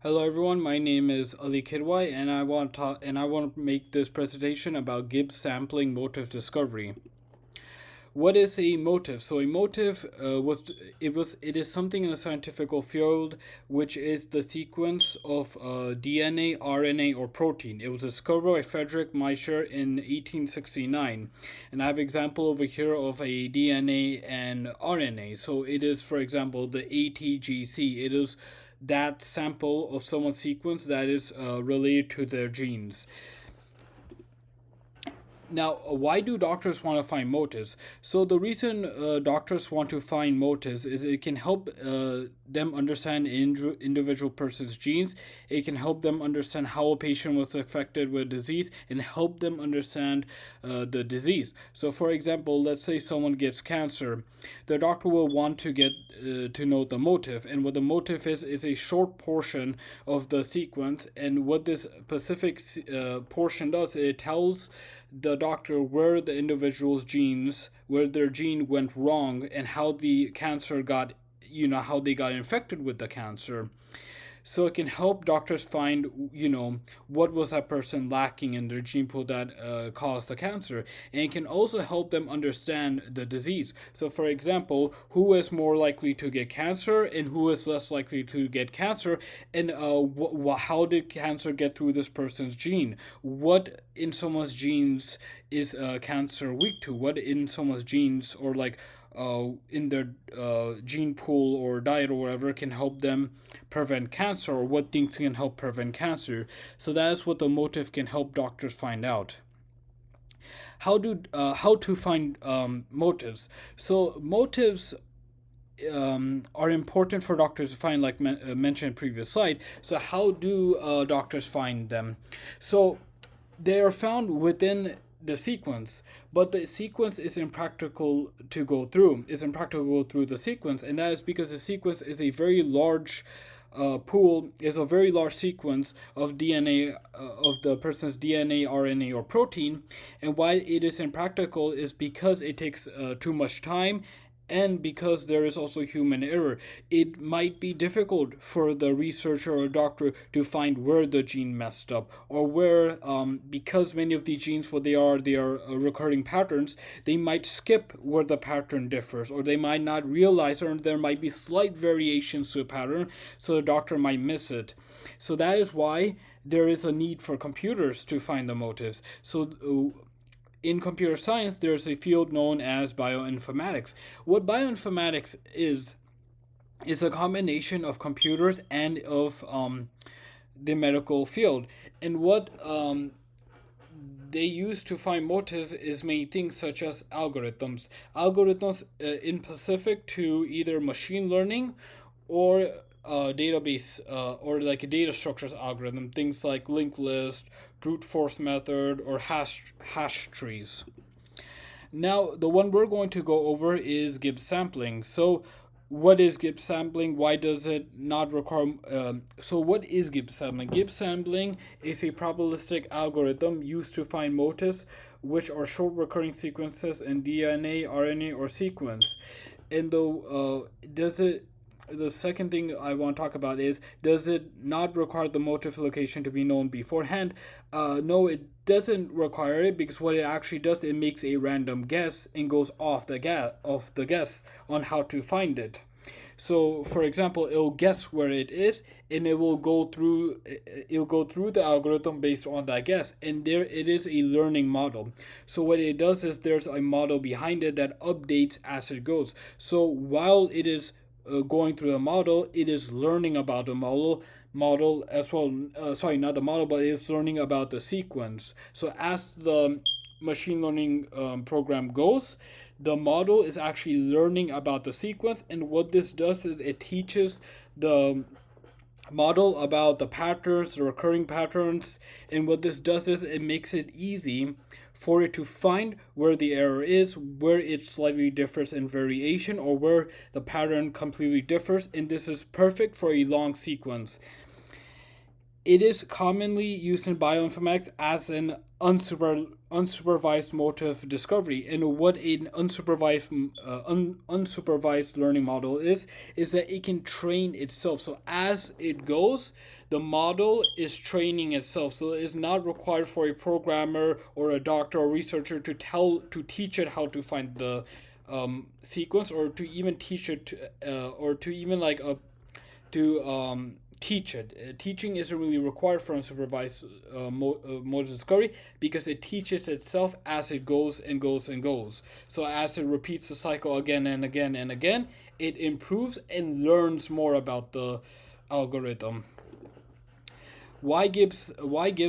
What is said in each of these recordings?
Hello everyone, my name is Ali Kidwai and I want to make this presentation about Gibbs sampling motive discovery. What is a motive? So a motive it is something in the scientific field which is the sequence of DNA, RNA, or protein. It was discovered by Frederick Miescher in 1869, and I have example over here of a DNA and RNA. So it is, for example, the ATGC. It is that sample of someone's sequence that is related to their genes. Now, why do doctors want to find motives? So, the reason doctors want to find motives is it can help them understand individual person's genes. It can help them understand how a patient was affected with disease and help them understand the disease. So, for example, let's say someone gets cancer. The doctor will want to get to know the motive. And what the motive is a short portion of the sequence. And what this specific portion does, it tells the doctor where the individual's genes, where their gene went wrong, and how the cancer got, how they got infected with the cancer. So it can help doctors find, what was that person lacking in their gene pool that caused the cancer. And it can also help them understand the disease. So, for example, who is more likely to get cancer and who is less likely to get cancer, and how did cancer get through this person's gene? What in someone's genes is cancer weak to? What in someone's genes, or like in their gene pool or diet or whatever, can help them prevent cancer, or what things can help prevent cancer. So that is what the motive can help doctors find out. How to find motives? So motives are important for doctors to find, like mentioned in previous slide. So how do doctors find them? So they are found within the sequence, but the sequence is impractical to go through. It's impractical to go through the sequence, and that is because the sequence is a very large is a very large sequence of DNA, of the person's DNA, RNA, or protein. And why it is impractical is because it takes too much time, and because there is also human error. It might be difficult for the researcher or doctor to find where the gene messed up, or where, because many of the genes, what they are recurring patterns. They might skip where the pattern differs, or they might not realize, or there might be slight variations to a pattern, so the doctor might miss it. So that is why there is a need for computers to find the motives. So in computer science, there's a field known as bioinformatics. What bioinformatics is a combination of computers and of the medical field. And what they use to find motive is many things such as algorithms. Algorithms in specific to either machine learning or database, or like a data structures algorithm, things like linked list, brute force method, or hash trees. Now, the one we're going to go over is Gibbs sampling. So, what is Gibbs sampling? Why does it not require? So, what is Gibbs sampling? Gibbs sampling is a probabilistic algorithm used to find motifs, which are short recurring sequences in DNA, RNA, or sequence. And does it the second thing I want to talk about is, does it not require the motive location to be known beforehand? No, it doesn't require it, because what it actually does, it makes a random guess and goes off the guess on how to find it. So, for example, it'll guess where it is, and it'll go through the algorithm based on that guess, and there it is a learning model. So what it does is there's a model behind it that updates as it goes. So while it is going through the model, it is learning about the model as well. Sorry, not the model, but it's learning about the sequence. So as the machine learning program goes, the model is actually learning about the sequence. And what this does is it teaches the model about the patterns, the recurring patterns. And what this does is it makes it easy for it to find where the error is, where it slightly differs in variation, or where the pattern completely differs. And this is perfect for a long sequence. It is commonly used in bioinformatics as an unsupervised motive discovery. And what an unsupervised learning model is that it can train itself. So as it goes, the model is training itself. So it's not required for a programmer or a doctor or researcher to teach it how to find the sequence, or to even teach it or to even like a to teach it. Teaching isn't really required for unsupervised motor discovery, because it teaches itself as it goes and goes and goes. So as it repeats the cycle again and again and again, it improves and learns more about the algorithm. Why give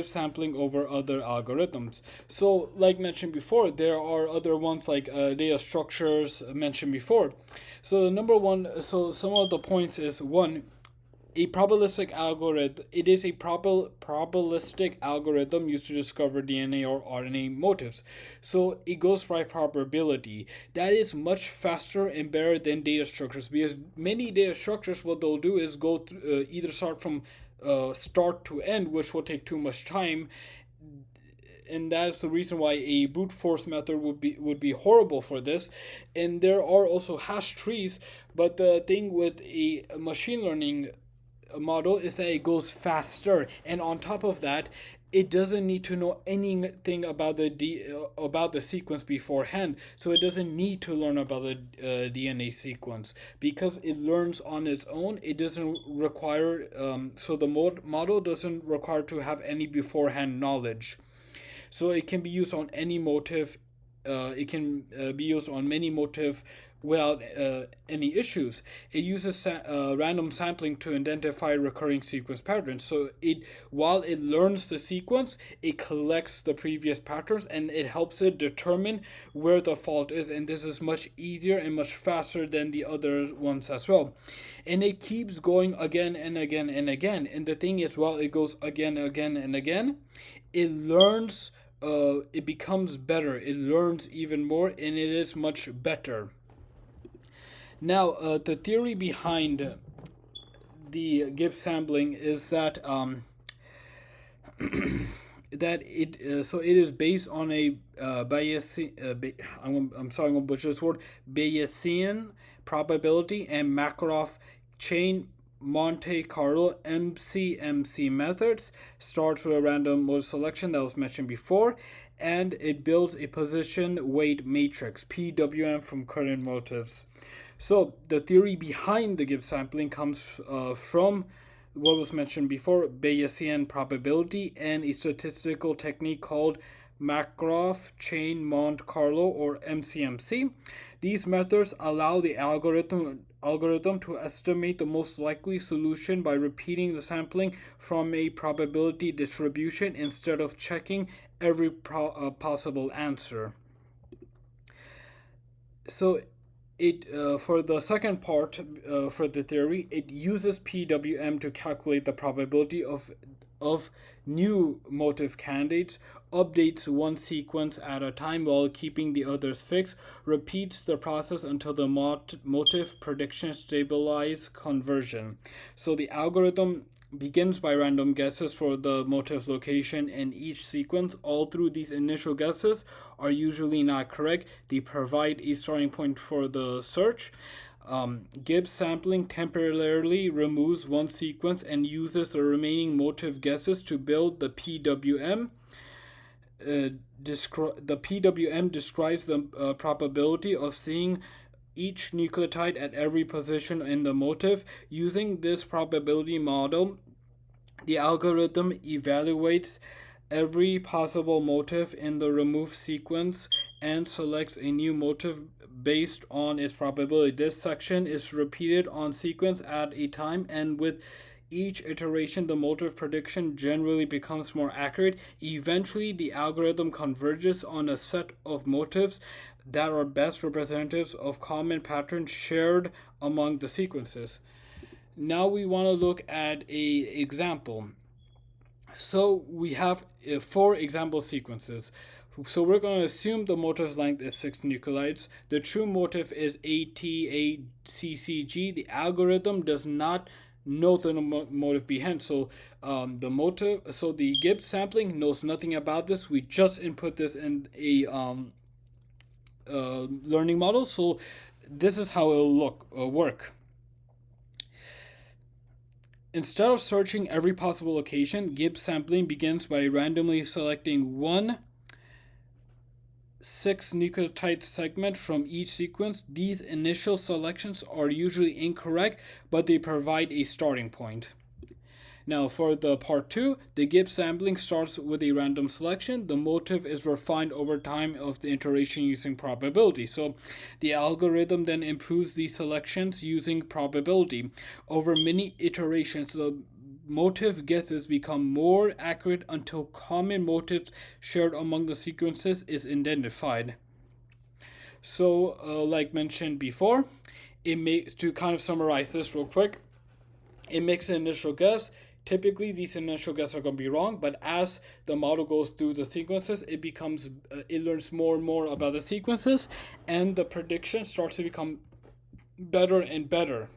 sampling over other algorithms? So like mentioned before, there are other ones like data structures mentioned before. So the number one, so some of the points is: one, a probabilistic algorithm. It is a probabilistic algorithm used to discover DNA or RNA motifs. So it goes by probability. That is much faster and better than data structures, because many data structures, what they'll do is go through, either start from start to end, which will take too much time, and that's the reason why a brute force method would be horrible for this. And there are also hash trees, but the thing with a machine learning model is that it goes faster, and on top of that, it doesn't need to know anything about about the sequence beforehand. So it doesn't need to learn about the DNA sequence, because it learns on its own. It doesn't require so the model doesn't require to have any beforehand knowledge. So it can be used on any motive. It can be used on many motive without any issues. It uses random sampling to identify recurring sequence patterns. So while it learns the sequence, it collects the previous patterns, and it helps it determine where the fault is. And this is much easier and much faster than the other ones as well. And it keeps going again and again and again. And the thing is, while it goes again, again, and again, it learns. It becomes better. It learns even more, and it is much better. Now, the theory behind the Gibbs sampling is that it is based on a Bayesian. I'm sorry, I'm gonna butcher this word. Bayesian probability and Markov chain Monte Carlo MCMC methods. Starts with a random mode selection that was mentioned before, and it builds a position weight matrix PWM from current motives. So the theory behind the Gibbs sampling comes from what was mentioned before: Bayesian probability and a statistical technique called Markov chain Monte Carlo, or MCMC. These methods allow the algorithm to estimate the most likely solution by repeating the sampling from a probability distribution instead of checking every possible answer. So it for the second part, for the theory, it uses PWM to calculate the probability of new motive candidates, updates one sequence at a time while keeping the others fixed, repeats the process until the motive prediction stabilize conversion. So the algorithm begins by random guesses for the motive location in each sequence. All through these initial guesses are usually not correct. They provide a starting point for the search. Gibbs sampling temporarily removes one sequence and uses the remaining motive guesses to build the PWM. The PWM describes the probability of seeing each nucleotide at every position in the motif. Using this probability model, the algorithm evaluates every possible motif in the removed sequence and selects a new motif based on its probability. This section is repeated on sequence at a time, and with each iteration, the motive prediction generally becomes more accurate. Eventually, the algorithm converges on a set of motifs that are best representatives of common patterns shared among the sequences. Now we want to look at a example. So we have 4 example sequences. So we're going to assume the motif length is 6 nucleotides. The true motif is ATACCG. The algorithm does not know the motive behind. So the Gibbs sampling knows nothing about this. We just input this in a learning model. So this is how it'll work. Instead of searching every possible location, Gibbs sampling begins by randomly selecting one 6 nucleotide segment from each sequence. These initial selections are usually incorrect, but they provide a starting point. Now, for the part 2, the Gibbs sampling starts with a random selection. The motive is refined over time of the iteration using probability. So, the algorithm then improves these selections using probability. Over many iterations, the motive guesses become more accurate until common motives shared among the sequences is identified. So, like mentioned before, to kind of summarize this real quick, it makes an initial guess. Typically, these initial guesses are going to be wrong, but as the model goes through the sequences, it learns more and more about the sequences, and the prediction starts to become better and better.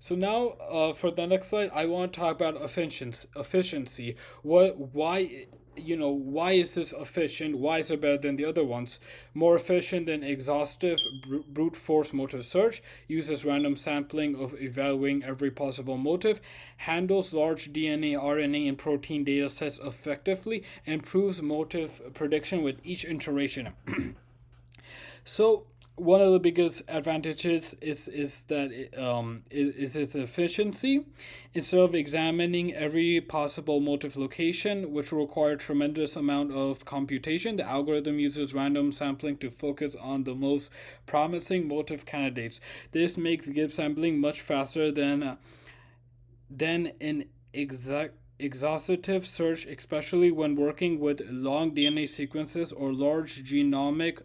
So now, for the next slide, I want to talk about efficiency. Why is this efficient? Why is it better than the other ones? More efficient than exhaustive brute force motive search, uses random sampling of evaluating every possible motive, handles large DNA, RNA, and protein data sets effectively, and improves motive prediction with each iteration. So one of the biggest advantages is that is its efficiency. Instead of examining every possible motive location, which will require a tremendous amount of computation, the algorithm uses random sampling to focus on the most promising motive candidates. This makes Gibbs sampling much faster than an exhaustive search, especially when working with long DNA sequences or large genomic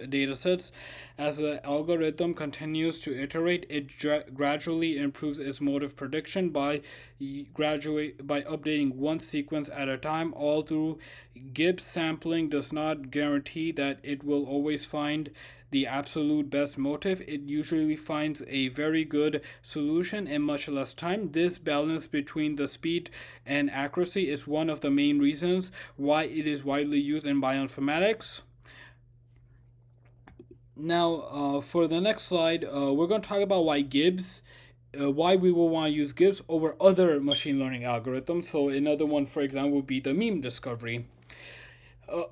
datasets. As the algorithm continues to iterate, it gradually improves its motive prediction by updating one sequence at a time. All through Gibbs sampling does not guarantee that it will always find the absolute best motive. It usually finds a very good solution in much less time. This balance between the speed and accuracy is one of the main reasons why it is widely used in bioinformatics. Now, for the next slide, we're going to talk about why we will want to use Gibbs over other machine learning algorithms. So another one, for example, would be the meme discovery.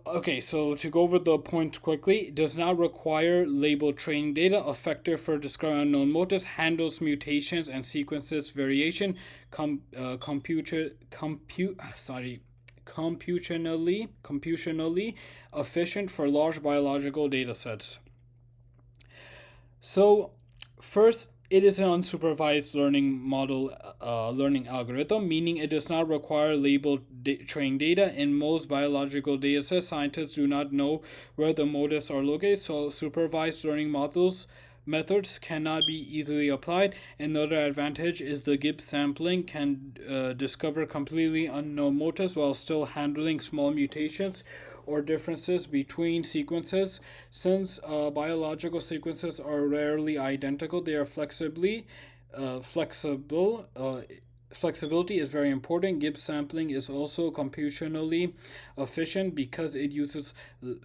Okay, so to go over the points quickly, does not require labeled training data, effective for discovering unknown motives, handles mutations and sequences variation, computationally efficient for large biological data sets. So, first, it is an unsupervised learning algorithm, meaning it does not require labeled training data. In most biological datasets, scientists do not know where the motives are located, so supervised learning methods cannot be easily applied. Another advantage is the Gibbs sampling can discover completely unknown motives while still handling small mutations or differences between sequences. Since biological sequences are rarely identical, they are flexible. Flexibility is very important. Gibbs sampling is also computationally efficient because it uses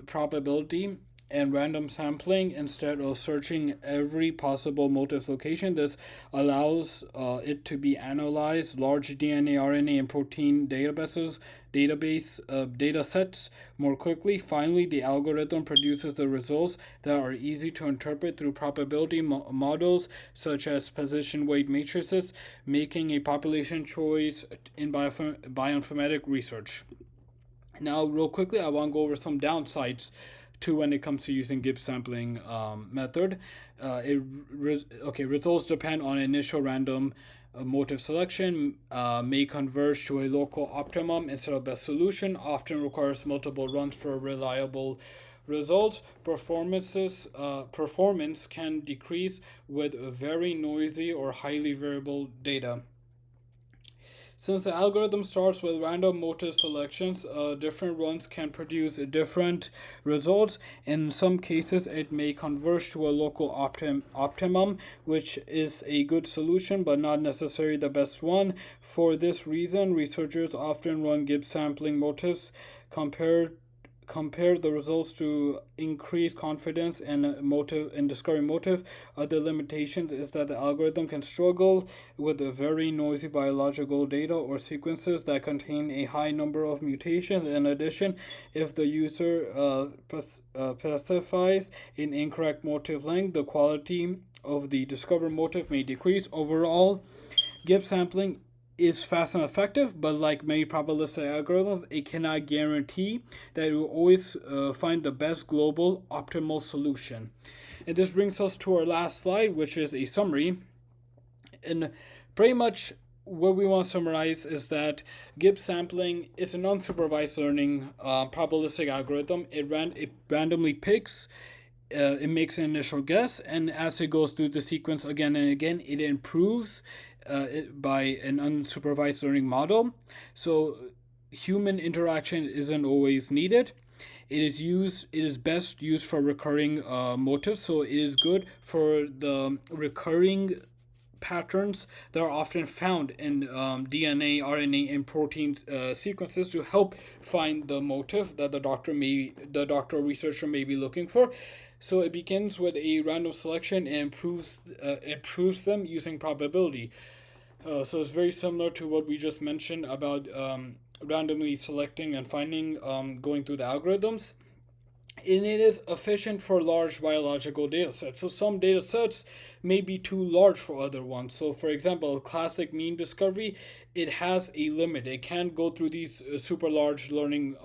probability and random sampling instead of searching every possible motive location. This allows it to be analyzed large DNA, RNA, and protein data sets more quickly. Finally, the algorithm produces the results that are easy to interpret through probability models such as position weight matrices, making a population choice in bioinformatic research. Now, real quickly, I want to go over some downsides to when it comes to using Gibbs sampling method. Results depend on initial random motive selection, may converge to a local optimum instead of best solution, often requires multiple runs for reliable results. Performance can decrease with very noisy or highly variable data. Since the algorithm starts with random motive selections, different runs can produce different results. In some cases, it may converge to a local optimum, which is a good solution but not necessarily the best one. For this reason, researchers often run Gibbs sampling motives compared compare the results to increase confidence in discovering motive. Other limitations is that the algorithm can struggle with the very noisy biological data or sequences that contain a high number of mutations. In addition, if the user specifies an incorrect motive length, the quality of the discovered motive may decrease. Overall, Gibbs sampling is fast and effective, but like many probabilistic algorithms, it cannot guarantee that it will always find the best global optimal solution. And this brings us to our last slide, which is a summary. And pretty much what we want to summarize is that Gibbs sampling is an unsupervised learning probabilistic algorithm. It randomly picks, it makes an initial guess, and as it goes through the sequence again and again, it improves by an unsupervised learning model. So human interaction isn't always needed. It is best used for recurring motives. So it is good for the recurring patterns that are often found in DNA, RNA, and protein sequences to help find the motive that the doctor or researcher may be looking for. So it begins with a random selection and improves them using probability. So it's very similar to what we just mentioned about randomly selecting and finding, going through the algorithms. And it is efficient for large biological data sets. So some data sets may be too large for other ones. So for example, classic mean discovery, it has a limit. It can't go through these super large learning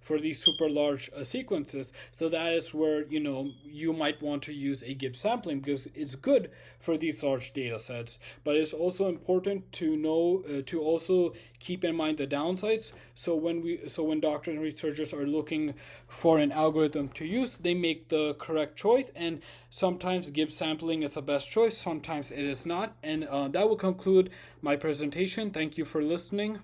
for these super large sequences. So that is where you might want to use a Gibbs sampling because it's good for these large data sets. But it's also important to know to also keep in mind the downsides. So when doctors and researchers are looking for an algorithm to use, they make the correct choice, and sometimes Gibbs sampling is the best choice, sometimes it is not. And that will conclude my presentation. Thank you for listening.